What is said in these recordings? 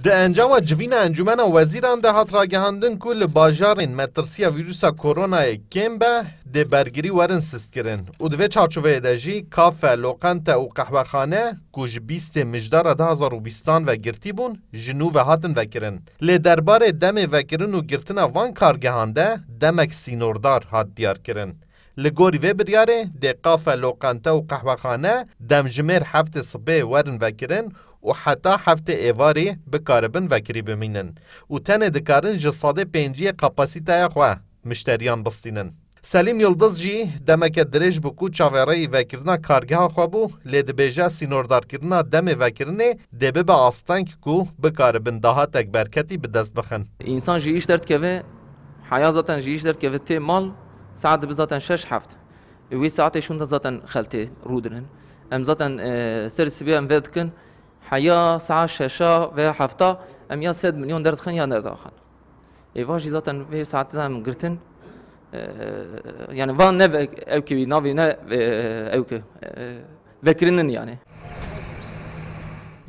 ده انجام جوین انجمن وزیران ده هات راگهاندن که لباجارین مترسیا ویروسا کرونا کم به ده برگری ورن سست کرن و دوی چارچوه ده جی کافه لوقنته و قهوه خانه کج 20 مجدار 2020 و گرتی بون جنو و هاتن وکرن لی دربار دم وکرن و گرتن وان کارگهانده دمک سینوردار هات دیار کرن لگوری و بریاره ده قافه لوقنته و قهوه خانه دمجمر هفت صبح ورن وکرن و حتی هفته ایواری بکاربن وکری بمینن و تنه دکارن جساده پینجی قپاسیتای خواه مشتریان بستینن. سلیم یلدز جی دمک درش بکو چاوره وکرنا کارگاه خواه بو لید بیجا سینوردار کرنا دم وکرنه دبه با آستانک کو بکاربن داها تک برکتی بدست بخن. انسان جیش درد که و حیا زاتن جیش درد که و تی مال ساعت بزاتن 6 هفت وی ساعتشون دا زاتن خلطه رودرن ام زاتن سرسبی ام ودکن حیا ساعة شاشة و هفته ام یا 3 مليون درد خن یا نداخن ایواجی زاتن به ساعت هم گرتن يعني وان نب اوكي نافي نا اوكي وکرینن يعني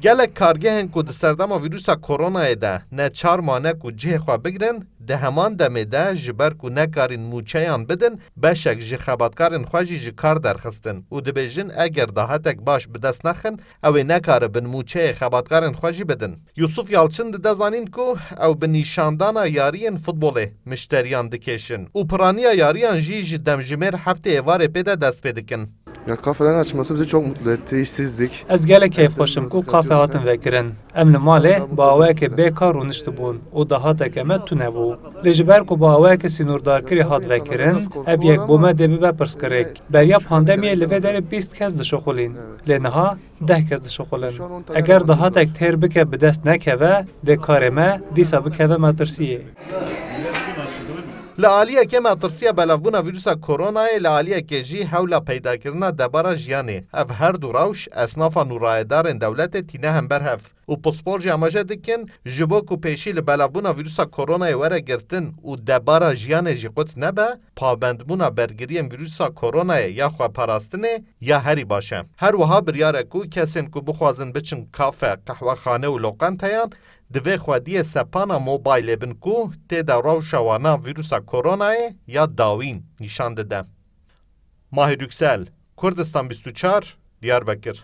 گلک کارگهن که سردما ویروسا کرونا ده نه 4 مانه که جه خواه بگرن ده همان دمه ده جبر که نکارین موچهان بدن بشک جه خباتکارن خواهی جه کار درخستن و ده بیجن اگر ده هتک باش بدست نخن او نکاره بن موچه خباتکارن خواهی بدن. یوسف یالچن ده زانین که او به نیشاندانا یارین فوتبوله مشتریان دکیشن و پرانیا یاریان جه دمجمر هفته ایواره پیده dest پیدکن. Ya kafeden açması bizi çok mutlu etti, işsizdik. Ez gelek keyif hoşum ku kafe hatın vekirin. Em li malê baweke bêkar û niştibûn û dahatek me tune bû. Lê ji ber ku baweke sînûrdarkirî hat vekirin, ev yek bû me dê bibe pirsgirêk. Beriya pandemiyê li vê derê 20 kes dişuxulîn. Lê niha 10 kes dişuxulin. Eger dahatek têr bike bi dest nekeve, dê karê me dîsa bikeve metirsiyê. لعالیه که مترسیه بلافبونا ویروسا کرونا لعالیه که جی حولا پیدا کرنا دبارا جیانه اف هر دو روش اصنافا نورایدارن دولت تینه هم برهف و پسپور جامجه دکن جبو کو پیشی لبلافبونا ویروسا کرونا وره گرتن و دبارا جیانه جی قط نبه پابندبونا برگریم ویروسا کرونا یا خواه پراستنه یا هری باشه هر وها بریاره کو کسین کو بخوازن بچن کافه قهوه خانه و لوقان تیان دوی خودی سپانا موبایل بن کو تیدا روشوانا ویروسا کرونا یا داوین نشان داده. ماهی روکسل کردستان 24 دیاربکر